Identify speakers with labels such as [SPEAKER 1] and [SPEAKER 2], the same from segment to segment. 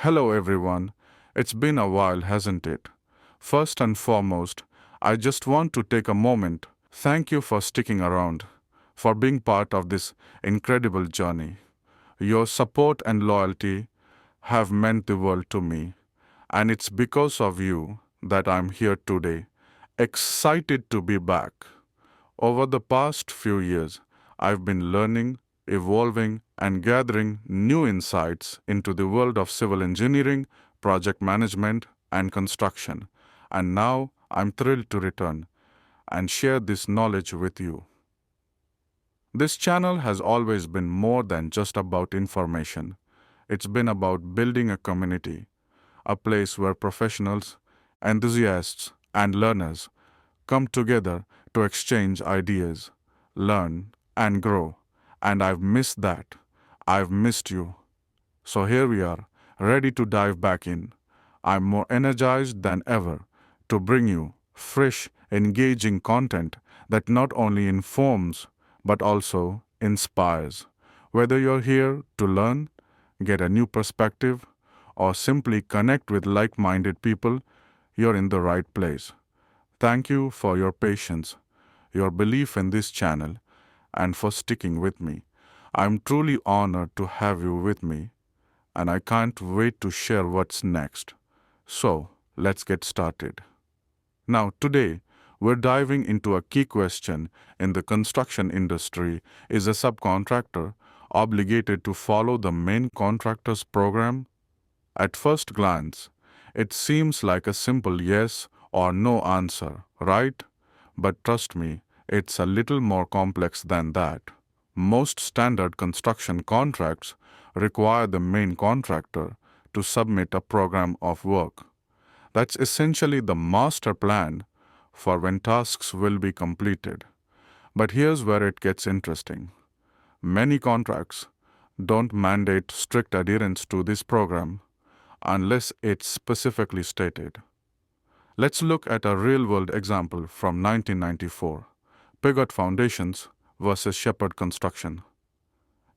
[SPEAKER 1] Hello everyone. It's been a while, hasn't it? First and foremost, I just want to take a moment. Thank you for sticking around, for being part of this incredible journey. Your support and loyalty have meant the world to me, and it's because of you that I'm here today, excited to be back. Over the past few years, I've been learning, evolving, and gathering new insights into the world of civil engineering, project management, and construction. And now I'm thrilled to return and share this knowledge with you. This channel has always been more than just about information. It's been about building a community, a place where professionals, enthusiasts, and learners come together to exchange ideas, learn, and grow. And I've missed that. I've missed you. So here we are, ready to dive back in. I'm more energized than ever to bring you fresh, engaging content that not only informs but also inspires. Whether you're here to learn, get a new perspective, or simply connect with like-minded people, you're in the right place. Thank you for your patience, your belief in this channel, and for sticking with me. I'm truly honored to have you with me, and I can't wait to share what's next. So, let's get started. Now, today, we're diving into a key question in the construction industry. Is a subcontractor obligated to follow the main contractor's program? At first glance, it seems like a simple yes or no answer, right? But trust me, it's a little more complex than that. Most standard construction contracts require the main contractor to submit a program of work. That's essentially the master plan for when tasks will be completed. But here's where it gets interesting. Many contracts don't mandate strict adherence to this program unless it's specifically stated. Let's look at a real-world example from 1994, Pigott Foundations versus Shepherd Construction.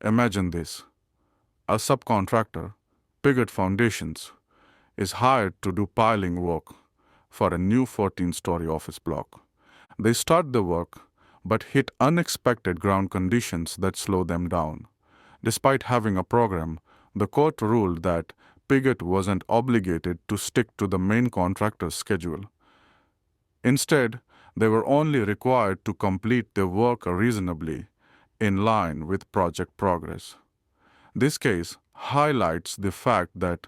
[SPEAKER 1] Imagine this. A subcontractor, Pigott Foundations, is hired to do piling work for a new 14-story office block. They start the work but hit unexpected ground conditions that slow them down. Despite having a program, the court ruled that Pigott wasn't obligated to stick to the main contractor's schedule. Instead, they were only required to complete their work reasonably in line with project progress. This case highlights the fact that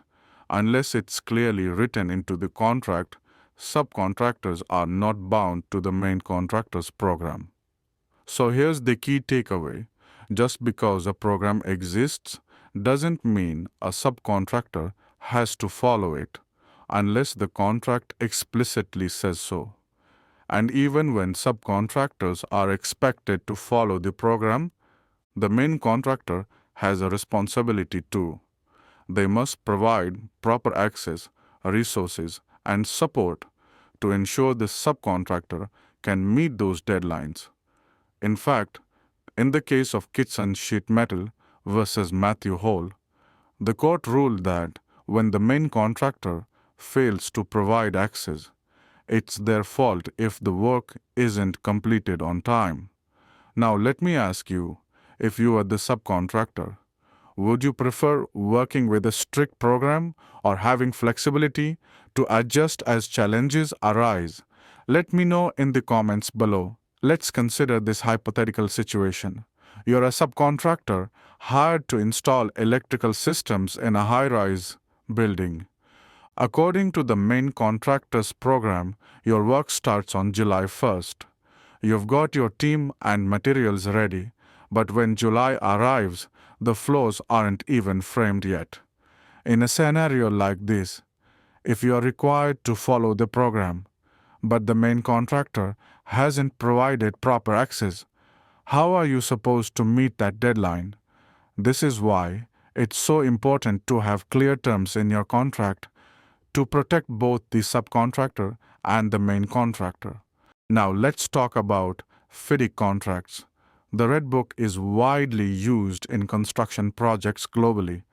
[SPEAKER 1] unless it's clearly written into the contract, subcontractors are not bound to the main contractor's program. So here's the key takeaway. Just because a program exists doesn't mean a subcontractor has to follow it, unless the contract explicitly says so. And even when subcontractors are expected to follow the program, the main contractor has a responsibility too. They must provide proper access, resources, and support to ensure the subcontractor can meet those deadlines. In fact, in the case of Kitson Sheet Metal versus Matthew Hole, the court ruled that when the main contractor fails to provide access, it's their fault if the work isn't completed on time. Now let me ask you, if you are the subcontractor, would you prefer working with a strict program or having flexibility to adjust as challenges arise? Let me know in the comments below. Let's consider this hypothetical situation. You're a subcontractor hired to install electrical systems in a high-rise building. According to the main contractor's program, your work starts on July 1st. You've got your team and materials ready, but when July arrives, the floors aren't even framed yet. In a scenario like this, if you are required to follow the program, but the main contractor hasn't provided proper access, how are you supposed to meet that deadline? This is why it's so important to have clear terms in your contract to protect both the subcontractor and the main contractor. Now let's talk about FIDIC contracts. The Red Book is widely used in construction projects globally.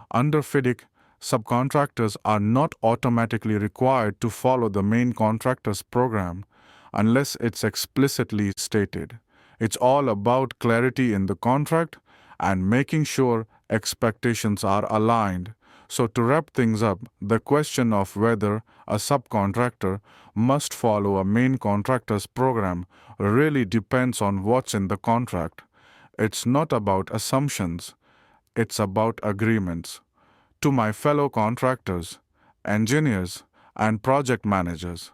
[SPEAKER 1] Under FIDIC, Subcontractors are not automatically required to follow the main contractor's program unless it's explicitly stated. It's all about clarity in the contract and making sure expectations are aligned. So, to wrap things up, the question of whether a subcontractor must follow a main contractor's program really depends on what's in the contract. It's not about assumptions, it's about agreements. To my fellow contractors, engineers, and project managers,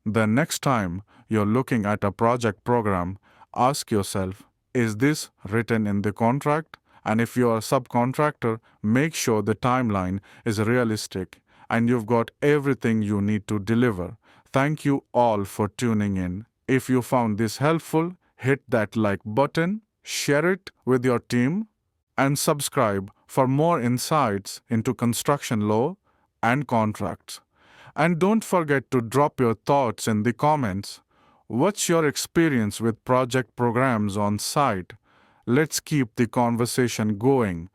[SPEAKER 1] the next time you're looking at a project program, ask yourself, is this written in the contract? And if you're a subcontractor, make sure the timeline is realistic and you've got everything you need to deliver. Thank you all for tuning in. If you found this helpful, hit that like button, share it with your team, and subscribe for more insights into construction law and contracts. And don't forget to drop your thoughts in the comments. What's your experience with project programs on site? Let's keep the conversation going.